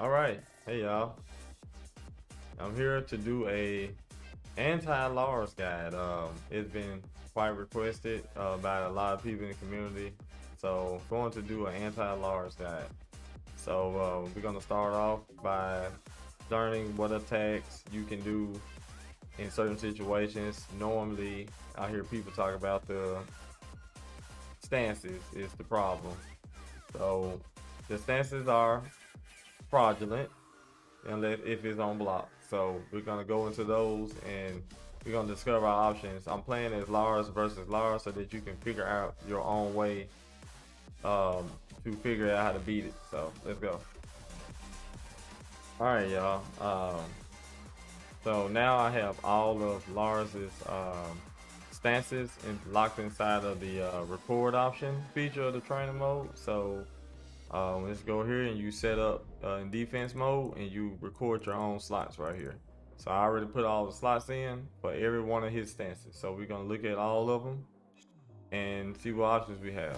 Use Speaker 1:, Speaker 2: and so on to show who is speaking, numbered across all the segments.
Speaker 1: All right, hey y'all. I'm here to do a anti-Lars guide. It's been quite requested by a lot of people in the community. So I'm going to do an anti-Lars guide. So we're gonna start off by learning what attacks you can do in certain situations. Normally, I hear people talk about the stances is the problem. So the stances are fraudulent unless if it's on block. So we're gonna go into those and we're gonna discover our options. I'm playing as Lars versus Lars so that you can figure out your own way to figure out how to beat it. So let's go. All right, y'all. So now I have all of Lars's stances locked inside of the record option feature of the training mode. So let's go here and you set up in defense mode and you record your own slots right here. So I already put all the slots in for every one of his stances. So we're gonna look at all of them and see what options we have.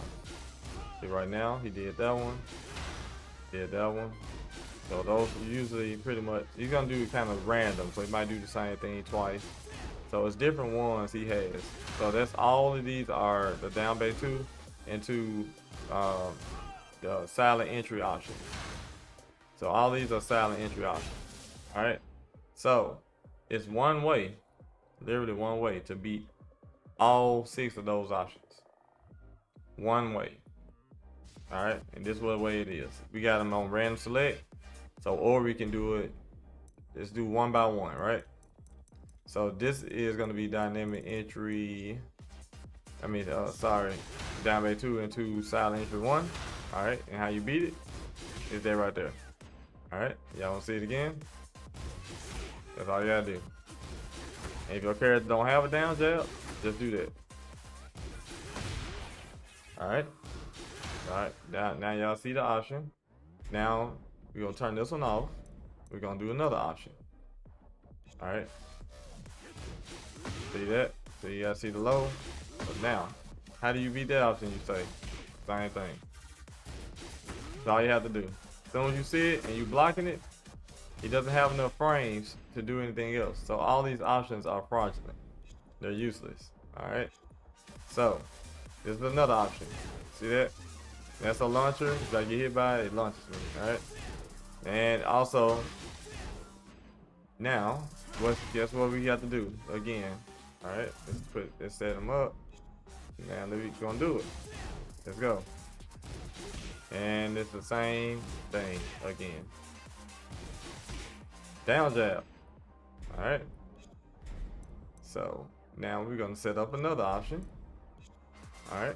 Speaker 1: See, right now he did that one, did that one. So those are usually pretty much, he's gonna do kind of random. So he might do the same thing twice. So it's different ones he has. So that's all of these are the down bay 2 and 2 the silent entry options. So all these are silent entry options. All right. So it's one way, literally one way to beat all 6 of those options. One way. All right. And this is what way it is. We got them on random select. So, or we can do it. Let's do one by one, right? So this is going to be dynamic entry. Down bay 2 and 2 silent entry 1. All right, and how you beat it is that right there. All right, y'all want to see it again? That's all you gotta do. And if your character don't have a down jab, just do that. All right, now y'all see the option. Now we're gonna turn this one off. We're gonna do another option. All right, see that? So you gotta see the low. But now, how do you beat that option? You say same thing. That's all you have to do. As soon as you see it and you blocking it, he doesn't have enough frames to do anything else. So all these options are fraudulent. They're useless. All right. So this is another option. See that? That's a launcher. If I get hit by it, it launches me. All right. And also, now, guess what we have to do again? All right. Let's set them up. Now we're gonna do it. Let's go. And it's the same thing again. Down jab. All right. So now we're gonna set up another option. All right.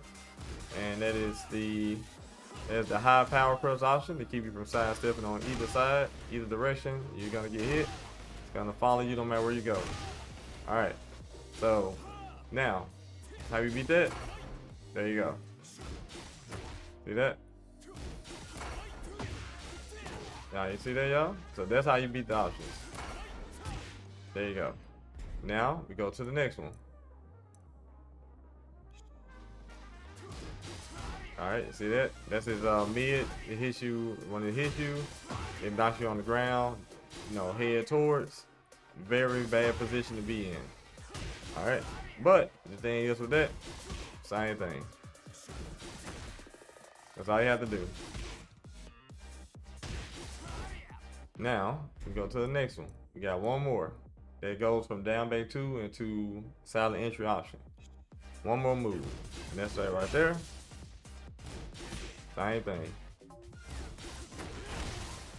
Speaker 1: And that is there's the high power press option to keep you from sidestepping on either side, either direction. You're gonna get hit. It's gonna follow you no matter where you go. All right. So now, how you beat that? There you go. See that? Now you see that, y'all? So that's how you beat the options. There you go. Now we go to the next one. All right, see that? That's his mid. It hits you when it hits you. It knocks you on the ground. You know, head towards. Very bad position to be in. All right, but the thing is with that, same thing. That's all you have to do. Now we go to the next one. We got one more that goes from down bay 2 into silent entry option. One more move, and that's right there. Same thing.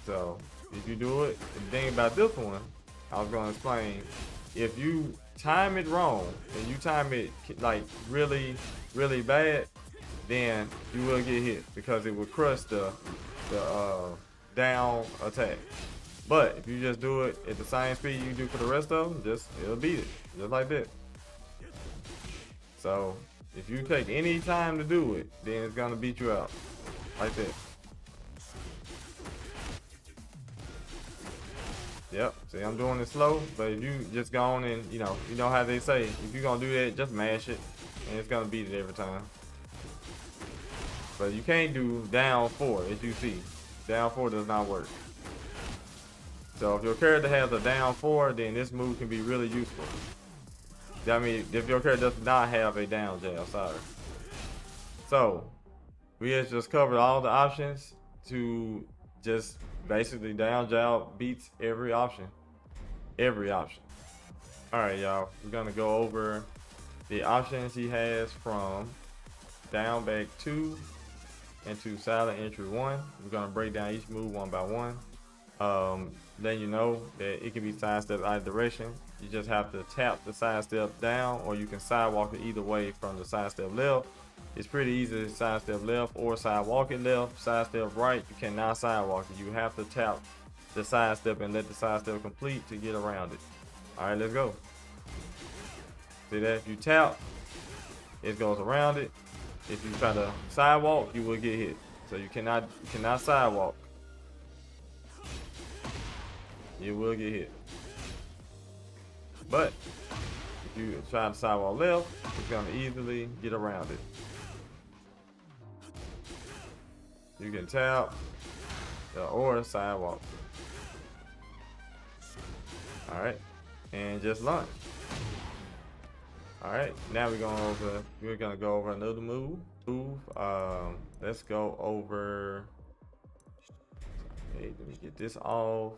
Speaker 1: So if you do it, the thing about this one, I was gonna explain. If you time it wrong and you time it like really bad, then you will get hit because it will crush the down attack. But if you just do it at the same speed you do for the rest of them, it'll beat it just like that. So if you take any time to do it, then it's gonna beat you out like that. Yep, see, I'm doing it slow, but if you just go on and, you know how they say, if you're gonna do that, just mash it, and it's gonna beat it every time. But you can't do down 4, as you see. Down 4 does not work. So if your character has a down 4, then this move can be really useful. I mean, if your character does not have a down jab, sorry. So we have just covered all the options to just basically down jab beats every option. Every option. Alright, y'all. We're gonna go over the options he has from down back 2 into silent entry 1. We're gonna break down each move one by one. Letting you know that it can be sidestepped either direction. You just have to tap the sidestep down, or you can sidewalk it either way from the sidestep left. It's pretty easy to sidestep left or sidewalk it left. Sidestep right, you cannot sidewalk it. You have to tap the sidestep and let the sidestep complete to get around it. Alright, let's go. See that? If you tap, it goes around it. If you try to sidewalk, you will get hit. So you cannot sidewalk. You will get hit. But if you try to sidewalk left, it's gonna easily get around it. You can tap or sidewalk. Alright. And just launch. Alright, now we're gonna go over another move. Let's go over. Hey, let me get this off.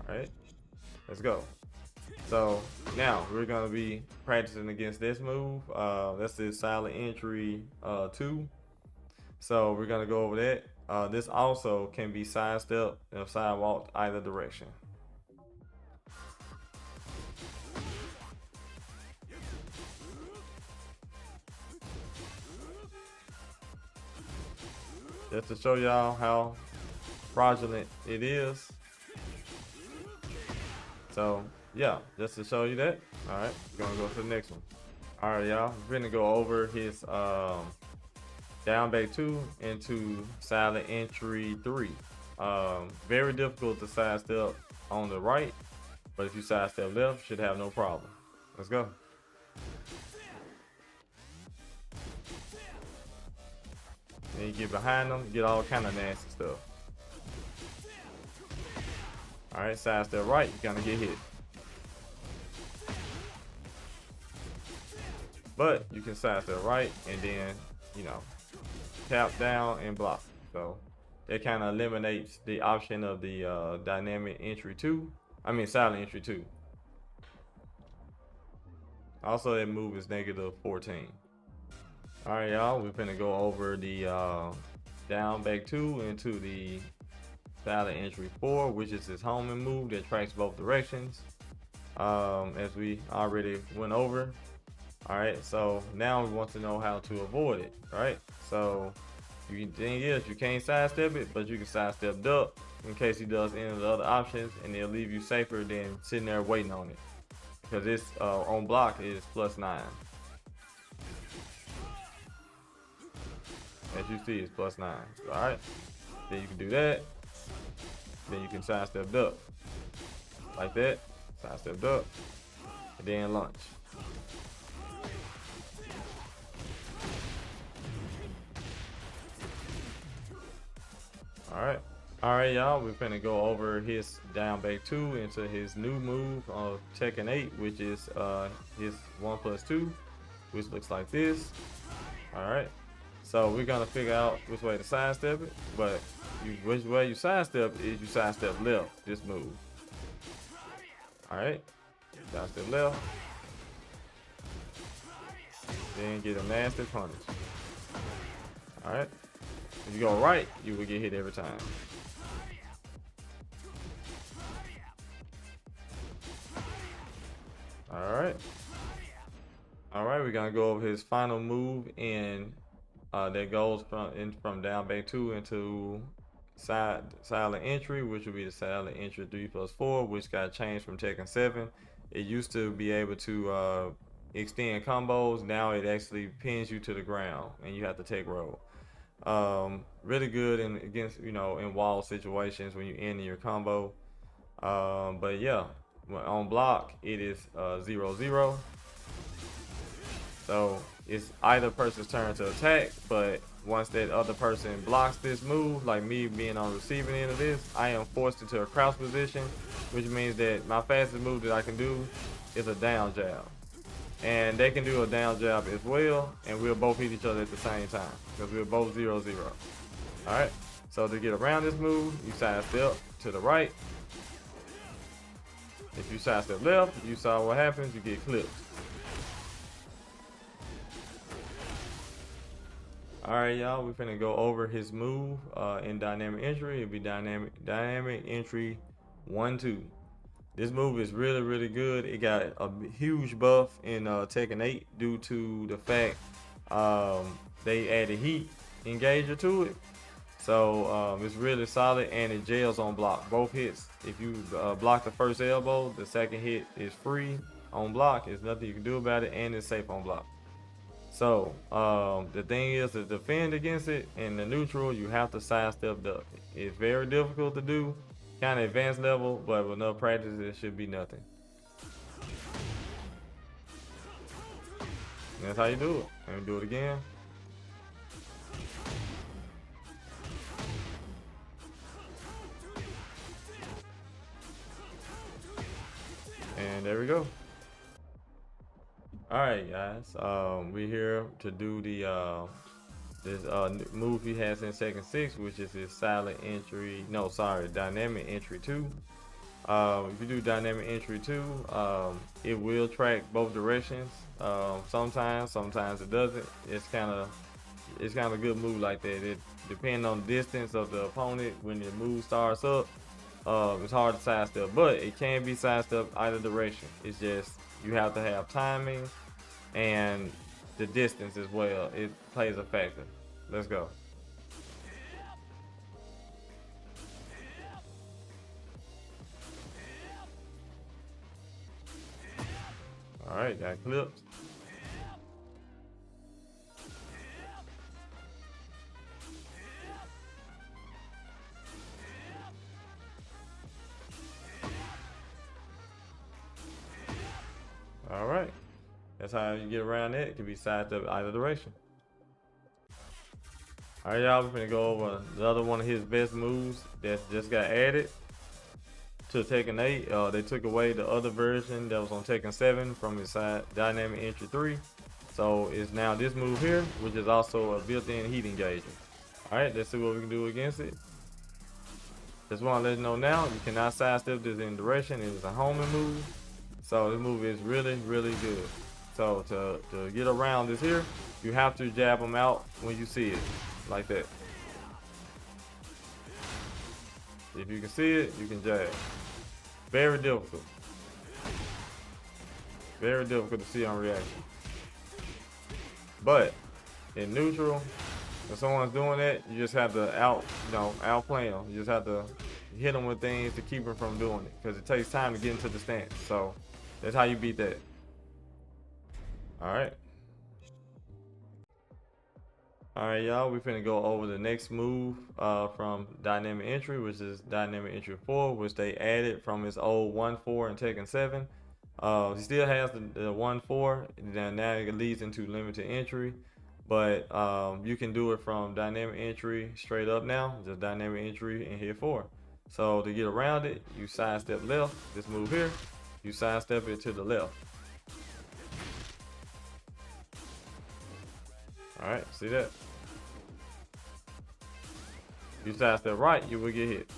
Speaker 1: Alright, let's go. So now we're gonna be practicing against this move. That's the silent entry 2. So we're gonna go over that. This also can be sidestepped and sidewalked either direction. Just to show y'all how fraudulent it is. So yeah, just to show you that. All right, we're gonna go to the next one. All right, y'all, we're gonna go over his down back 2 into silent entry 3. Very difficult to sidestep on the right, but if you sidestep left, should have no problem. Let's go. Then you get behind them, get all kind of nasty stuff. All right, sidestep right, you're gonna get hit. But you can sidestep right and then, you know, tap down and block. So that kind of eliminates the option of the dynamic entry 2. I mean silent entry 2. Also, that move is -14. All right, y'all, we're gonna go over the down back 2 into the silent entry 4, which is his homing move that tracks both directions, as we already went over. All right, so now we want to know how to avoid it. Right, so the thing is, you can't sidestep it, but you can sidestep duck in case he does any of the other options, and they'll leave you safer than sitting there waiting on it, because this on block is +9. As you see, it's +9. All right, then you can do that. Then you can sidestep duck like that, sidestep duck, and then launch. All right, y'all, we're gonna go over his down back 2 into his new move of Tekken 8, which is his 1+2, which looks like this. All right, so we're gonna figure out which way to sidestep it, but which way you sidestep is you sidestep left, this move. All right, sidestep left, then get a nasty punish. All right, if you go right, you will get hit every time. All right, we're gonna go over his final move in that goes from down back 2 into silent entry, which will be the silent entry 3+4, which got changed from Tekken 7. It used to be able to extend combos. Now it actually pins you to the ground and you have to take roll. Really good against, you know, in wall situations when you end your combo. But yeah, on block it is 0-0. So it's either person's turn to attack, but once that other person blocks this move, like me being on receiving end of this, I am forced into a crouch position which means that my fastest move that I can do is a down jab. And they can do a down jab as well, and we'll both hit each other at the same time because we're both 0-0. All right, so to get around this move, you sidestep to the right. If you sidestep left, you saw what happens, you get clipped. All right, y'all, we're finna go over his move in dynamic entry. It'll be dynamic entry 1-2. This move is really, really good. It got a huge buff in Tekken 8 due to the fact they added heat engager to it. So it's really solid, and it jails on block. Both hits, if you block the first elbow, the second hit is free on block. There's nothing you can do about it, and it's safe on block. So the thing is, to defend against it in the neutral, you have to sidestep duck. It's very difficult to do, kind of advanced level, but with enough practice, it should be nothing. And that's how you do it. And do it again. And there we go. All right, guys. We're here to do the this move he has in Tekken 6, which is his silent entry. No, sorry, dynamic entry 2. If you do dynamic entry 2, it will track both directions. Sometimes it doesn't. It's kind of a good move like that. It depends on the distance of the opponent when the move starts up. It's hard to sidestep, but it can be sidestepped either direction. It's just you have to have timing and the distance as well. It plays a factor. Let's go. All right, got clipped. All right, that's how you get around it. It can be sidestepped either direction. All right, y'all, we're gonna go over another one of his best moves that just got added to Tekken 8. They took away the other version that was on Tekken 7 from his side dynamic entry 3. So it's now this move here, which is also a built-in heat engager. All right, let's see what we can do against it. Just want to let you know now, you cannot sidestep this in direction. It is a homing move. So this move is really, really good. So to get around this here, you have to jab them out when you see it, like that. If you can see it, you can jab. Very difficult. Very difficult to see on reaction. But in neutral, if someone's doing that, you just have to outplay them. You just have to hit them with things to keep them from doing it, because it takes time to get into the stance. So that's how you beat that. All right. All right, y'all, we're finna go over the next move from dynamic entry, which is dynamic entry 4, which they added from his old 1-4 in Tekken 7. He still has the 1-4, and now it leads into limited entry, but you can do it from dynamic entry straight up now, just dynamic entry and hit 4. So to get around it, you sidestep left, this move here, you sidestep it to the left. All right, see that? You sidestep right, you will get hit.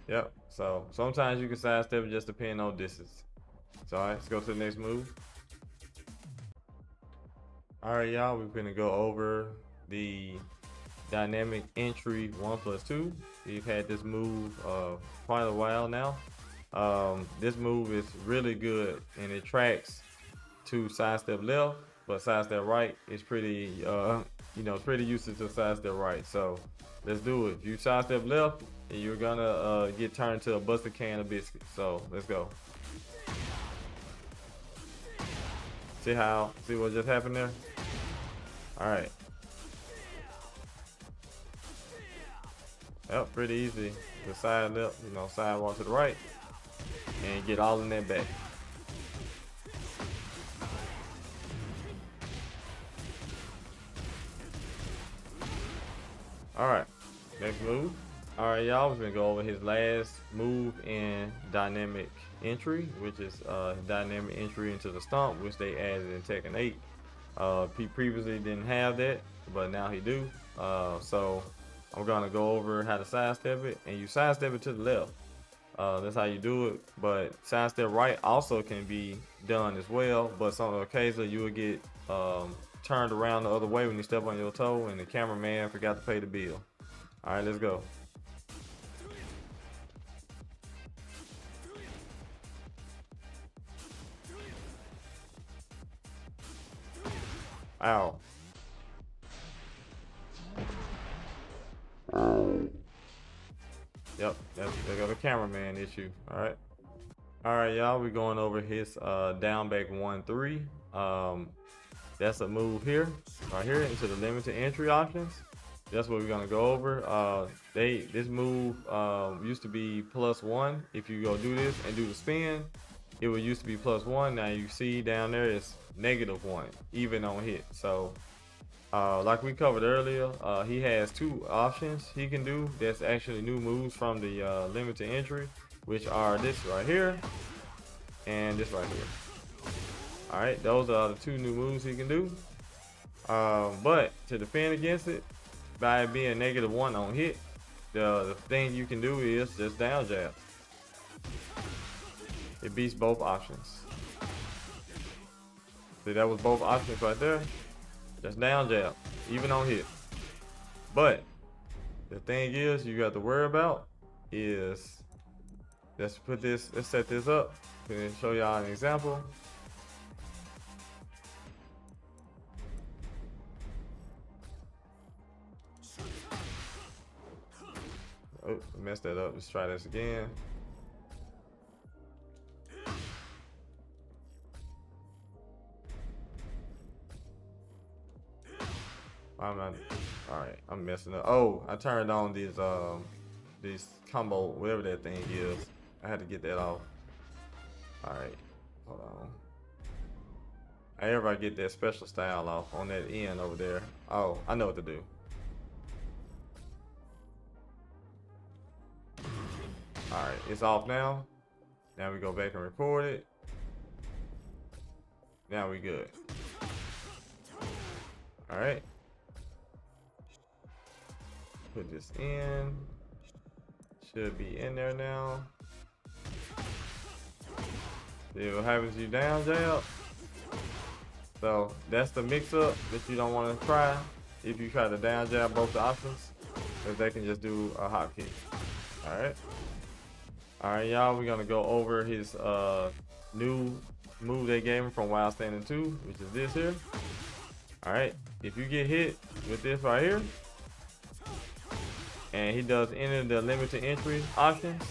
Speaker 1: Yep, so sometimes you can sidestep it, just depending on distance. So all right, let's go to the next move. All right, y'all, we're gonna go over the dynamic entry 1+2. We've had this move quite a while now. This move is really good, and it tracks to sidestep left, but sidestep right is pretty pretty useless to sidestep right. So let's do it. If you sidestep left, you're gonna get turned to a busted can of biscuits. So let's go. See what just happened there? All right. Yep, pretty easy. The side left, sidewalk to the right, and get all in that back. All right, next move. All right, y'all, we're gonna go over his last move in dynamic entry, which is dynamic entry into the stomp, which they added in Tekken 8. He previously didn't have that, but now he do. So I'm gonna go over how to sidestep it, and you sidestep it to the left. That's how you do it. But sidestep right also can be done as well. But some occasionally you will get turned around the other way when you step on your toe, and the cameraman forgot to pay the bill. All right, let's go. Ow. Yep, there go the cameraman issue. All right, y'all. We're going over his down back 1-3. That's a move here, right here, into the limited entry options. That's what we're gonna go over. This move used to be +1. If you go do this and do the spin, it would used to be +1. Now you see down there it's -1, even on hit. So like we covered earlier, he has 2 options he can do. That's actually new moves from the limited entry, which are this right here and this right here. All right, those are the 2 new moves he can do. But to defend against it, by it being -1 on hit, the thing you can do is just down jab. It beats both options. See, that was both options right there. Just down jab, even on hit. But the thing is, you got to worry about is, let's set this up and show y'all an example. Oh, messed that up. Let's try this again. I'm not. All right, I'm messing up. Oh, I turned on these combo, whatever that thing is. I had to get that off. All right, hold on. However, I get that special style off on that end over there. Oh, I know what to do. All right, it's off now. Now we go back and record it. Now we good. All right. Put this in. Should be in there now. See what happens to you down jab. So that's the mix up that you don't want to try if you try to down jab both the options, because they can just do a hop kick. All right, y'all, we're gonna go over his new move they gave him from Wild Standing 2, which is this here. All right, if you get hit with this right here, and he does any of the limited entry options,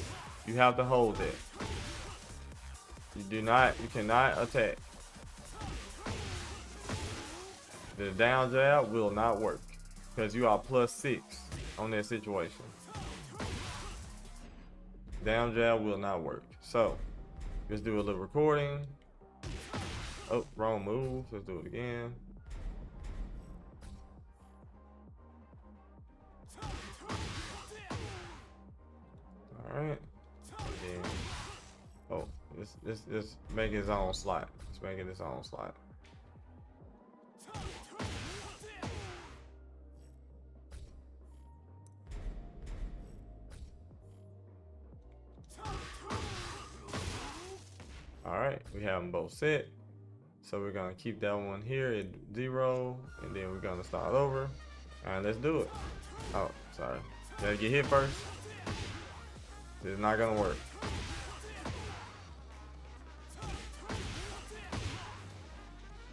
Speaker 1: you have to hold that. You cannot attack. The down jab will not work because you are +6 on that situation. Down jab will not work. So let's do a little recording. Oh, wrong move. Let's do it again. All right. Again. Oh, let's make his own slot. Let's make it his own slot. All right, we have them both set. So we're gonna keep that one here at 0, and then we're gonna start over. All right, let's do it. Oh, sorry. Gotta get hit first. It's not gonna work.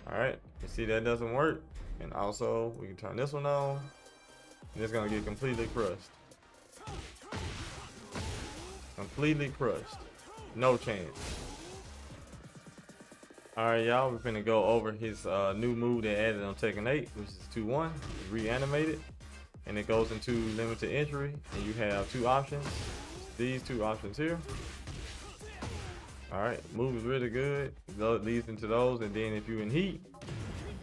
Speaker 1: All right, you see that doesn't work. And also we can turn this one on, and it's gonna get completely crushed. Completely crushed. No chance. All right, y'all, we're finna go over his new move they added on Tekken 8, which is 2-1. It's reanimated, and it goes into limited entry, and you have 2 options. These 2 options here. All right, move is really good. It leads into those, and then if you in heat,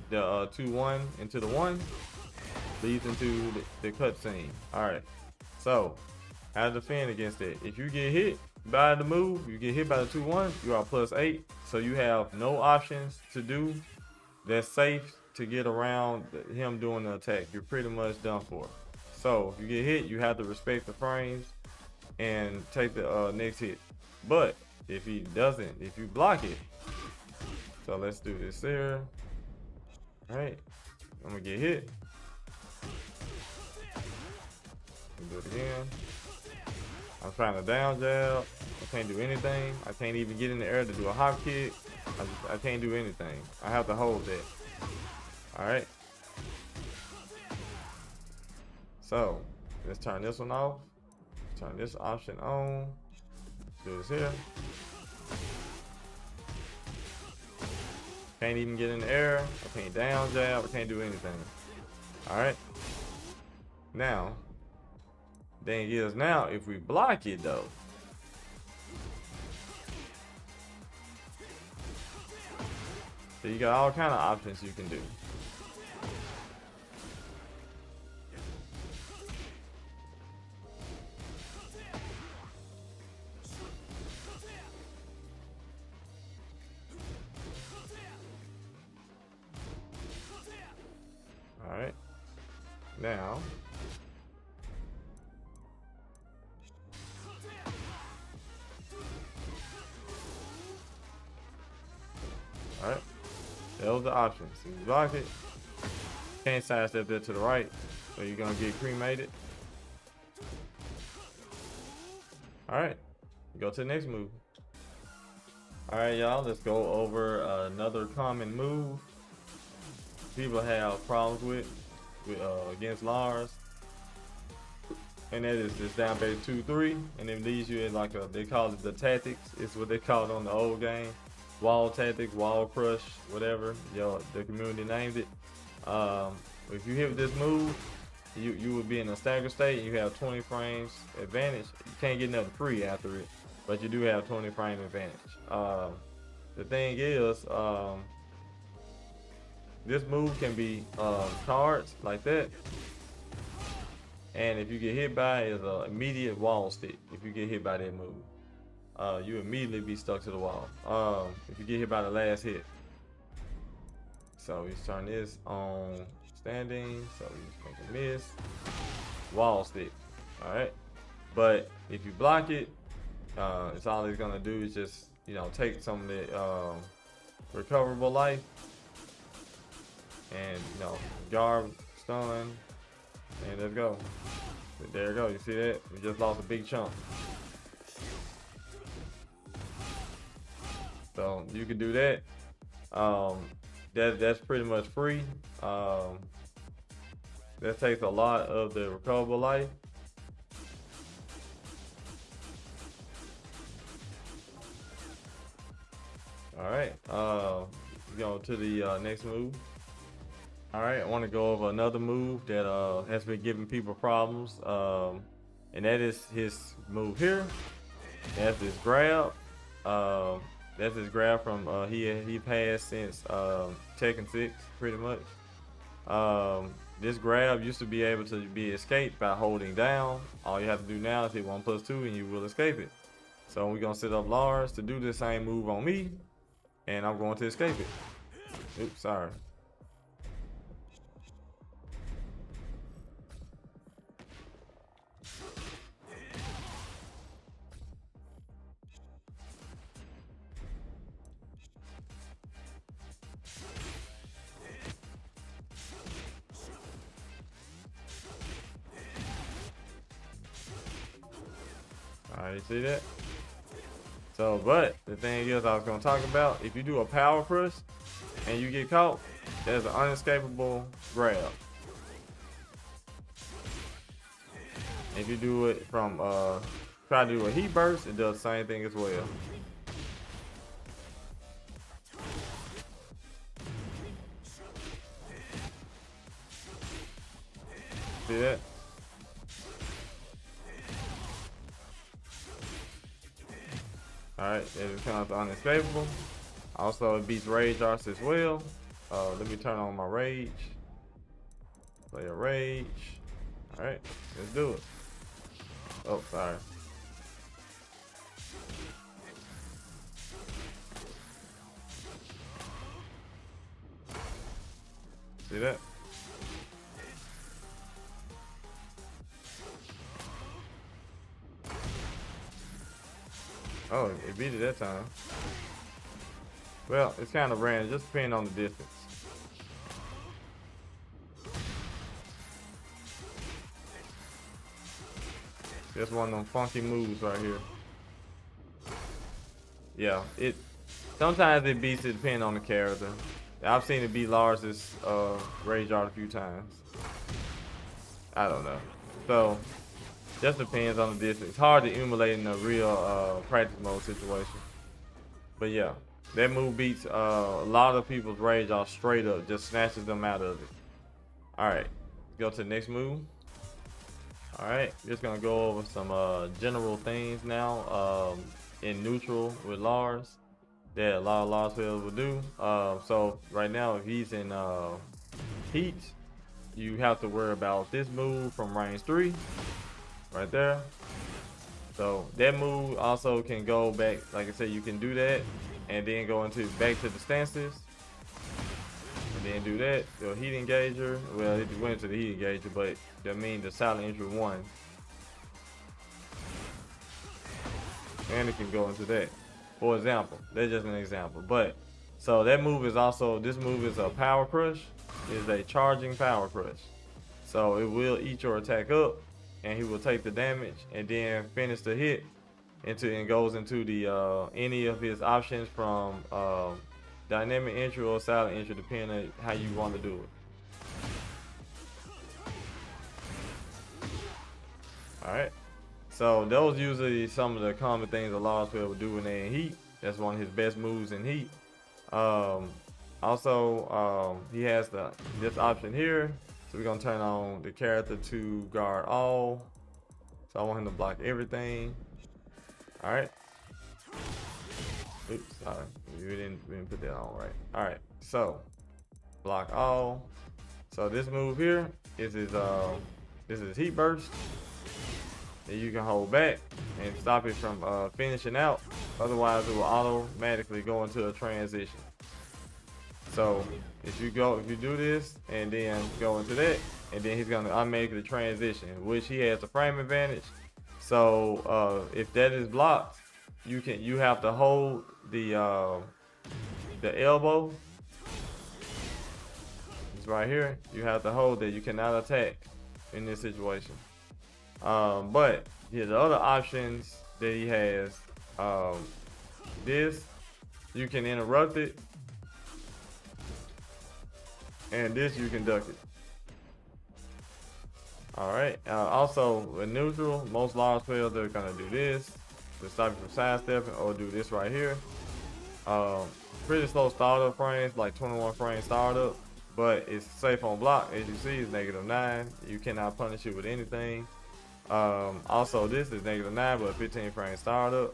Speaker 1: the 2-1 into the 1, leads into the cutscene. All right, so how to defend against it? If you get hit by the move, you get hit by the 2-1, you are +8, so you have no options to do that's safe to get around him doing the attack. You're pretty much done for. So if you get hit, you have to respect the frames and take the next hit. But if he doesn't, if you block it, so let's do this here. All right, I'm gonna get hit. Do it again. I'm trying to down jab. I can't do anything. I can't even get in the air to do a hop kick. I can't do anything. I have to hold that. All right. So let's turn this one off. Turn this option on. Do this here. Can't even get in the air. I can't down jab. I can't do anything. All right. Now, thing is, now if we block it though, so you got all kind of options you can do. All right, now all right, those are the options. So you block it, can't sidestep that to the right, so you're gonna get cremated. All right, go to the next move. All right, y'all, let's go over another common move people have problems with against Lars, and that is this down base 2-3, and then leaves you in like they call it the tactics. It's what they called on the old game, wall tactics, wall crush, whatever the community named it. If you hit with this move, you would be in a stagger state and you have 20 frames advantage. You can't get nothing free after it, but you do have 20 frame advantage. The thing is, this move can be cards like that, and if you get hit by it, is an immediate wall stick. If you get hit by that move, you immediately be stuck to the wall. If you get hit by the last hit, so we just turn this on standing, so we just make a miss, wall stick. All right, but if you block it, it's all it's gonna do is just take some of the recoverable life. And guard, stun, and let's go. There you go. You see that? We just lost a big chunk. So you can do that. That's pretty much free. That takes a lot of the recoverable life. All right. Go to the next move. All right, I want to go over another move that has been giving people problems, and that is his move here. That's his grab. That's his grab from he passed since Tekken 6, pretty much. This grab used to be able to be escaped by holding down. All you have to do now is hit 1+2 and you will escape it. So we're gonna set up Lars to do the same move on me, and I'm going to escape it. Oops, sorry. Alright, see that? So, but the thing is, I was gonna talk about, if you do a power push and you get caught, there's an unescapable grab. If you do it from try to do a heat burst, it does the same thing as well. See that? Alright, it becomes unescapable. Also, it beats rage arts as well. Let me turn on my rage. Play a rage. All right, let's do it. Oh, sorry. See that? Oh, it beat it that time. Well, it's kind of random, just depending on the distance. Just one of them funky moves right here. Yeah, it sometimes it beats it depending on the character. I've seen it beat Lars's rage art a few times. I don't know. So just depends on the distance. It's hard to emulate in a real practice mode situation. But yeah, that move beats a lot of people's rage art straight up, just snatches them out of it. Alright, go to the next move. Alright, just gonna go over some general things now in neutral with Lars that a lot of Lars players will do. So right now, if he's in heat, you have to worry about this move from range 3 right there. So that move also can go back, like I said, you can do that and then go into back to the stances and then do that. The heat engager, well, it went to the heat engager, but that means the silent entry 1. And it can go into that. For example, that's just an example. But so that move is also, this move is a power crush, is a charging power crush. So it will eat your attack up and he will take the damage and then finish the hit and goes into the any of his options from dynamic entry or silent entry, depending on how you want to do it. Alright. So those usually some of the common things a Lars player would do when they're in heat. That's one of his best moves in heat. Also, he has this option here. So we're gonna turn on the character to guard all. So I want him to block everything. All right. Oops, sorry, we didn't put that on right. All right, so block all. So this move here is his heat burst. That you can hold back and stop it from finishing out. Otherwise, it will automatically go into a transition. So if you do this and then go into that, and then he's gonna automatically transition, which he has a frame advantage. So if that is blocked, you have to hold the elbow. It's right here. You have to hold that. You cannot attack in this situation. But yeah, the other options that he has, this, you can interrupt it, and this you can duck it. All right. Also, in neutral, most Lars players are gonna do this to stop you from sidestepping, or do this right here. Pretty slow startup frames, like 21 frame startup, but it's safe on block. As you see, it's -9. You cannot punish it with anything. Also, this is -9, but 15 frame startup.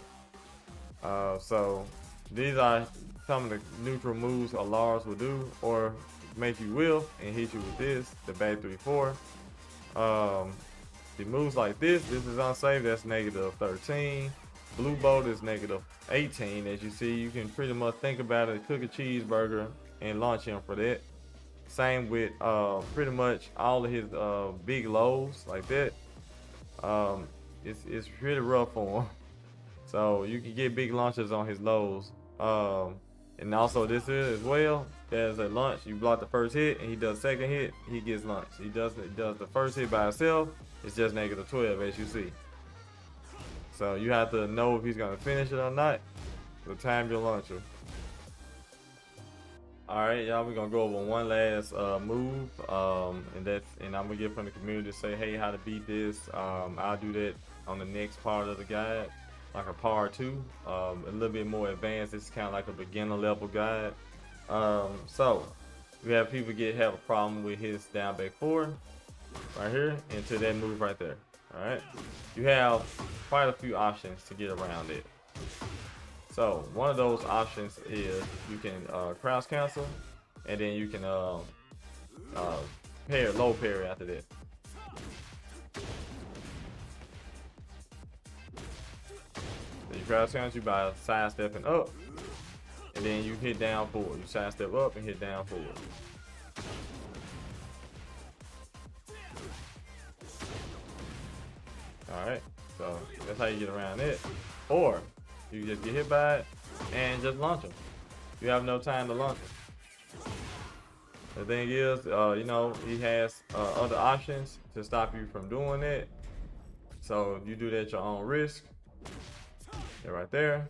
Speaker 1: So these are some of the neutral moves a Lars will do, or make you whiff and hit you with this, the back 3-4. The moves like this is unsafe. That's -13. Blue bolt is -18. As you see, you can pretty much think about it, cook a cheeseburger and launch him for that. Same with pretty much all of his big lows like that. It's really rough for him. So you can get big launches on his lows. And also this is as well. There's a launch. You block the first hit and he does second hit, he gets launched. He does the first hit by himself, it's just -12 as you see. So you have to know if he's gonna finish it or not. So time your launcher. Alright, y'all, we're gonna go over one last move, and I'm gonna get from the community to say, hey, how to beat this. I'll do that on the next part of the guide, like a part 2, a little bit more advanced. This is kind of like a beginner level guide. So we have people have a problem with his down back 4 right here into that move right there. Alright, you have quite a few options to get around it. So one of those options is you can crouch cancel, and then you can low parry after that. So you cross country by sidestepping up, and then you hit down forward. You sidestep up and hit down forward. Alright, so that's how you get around it. Or you just get hit by it and just launch him. You have no time to launch him. The thing is, you know, he has other options to stop you from doing it. So you do that at your own risk. They're right there.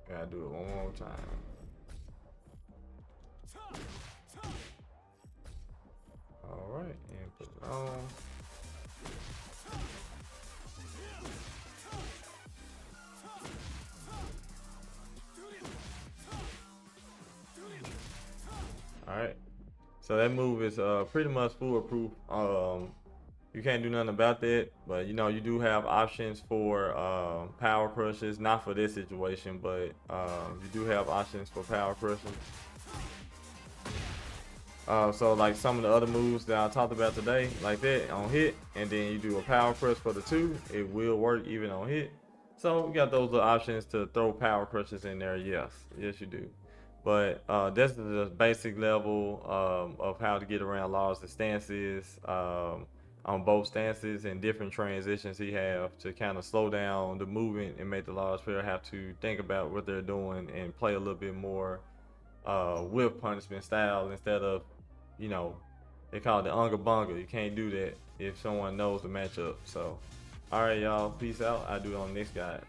Speaker 1: Gotta do it one more time. All right, and put it on. All right, so that move is pretty much foolproof. You can't do nothing about that, but you know you do have options for power crushes. Not for this situation, but you do have options for power crushing. So like some of the other moves that I talked about today, like that on hit, and then you do a power crush for the 2, it will work even on hit. So you got those little options to throw power crushes in there. Yes, you do. But this is the basic level of how to get around Lars' stances on both stances and different transitions he have to kind of slow down the movement and make the Lars player have to think about what they're doing and play a little bit more whip punishment style instead of, you know, they call it the unga bunga. You can't do that if someone knows the matchup. So, all right, y'all, peace out. I'll do it on the next guide.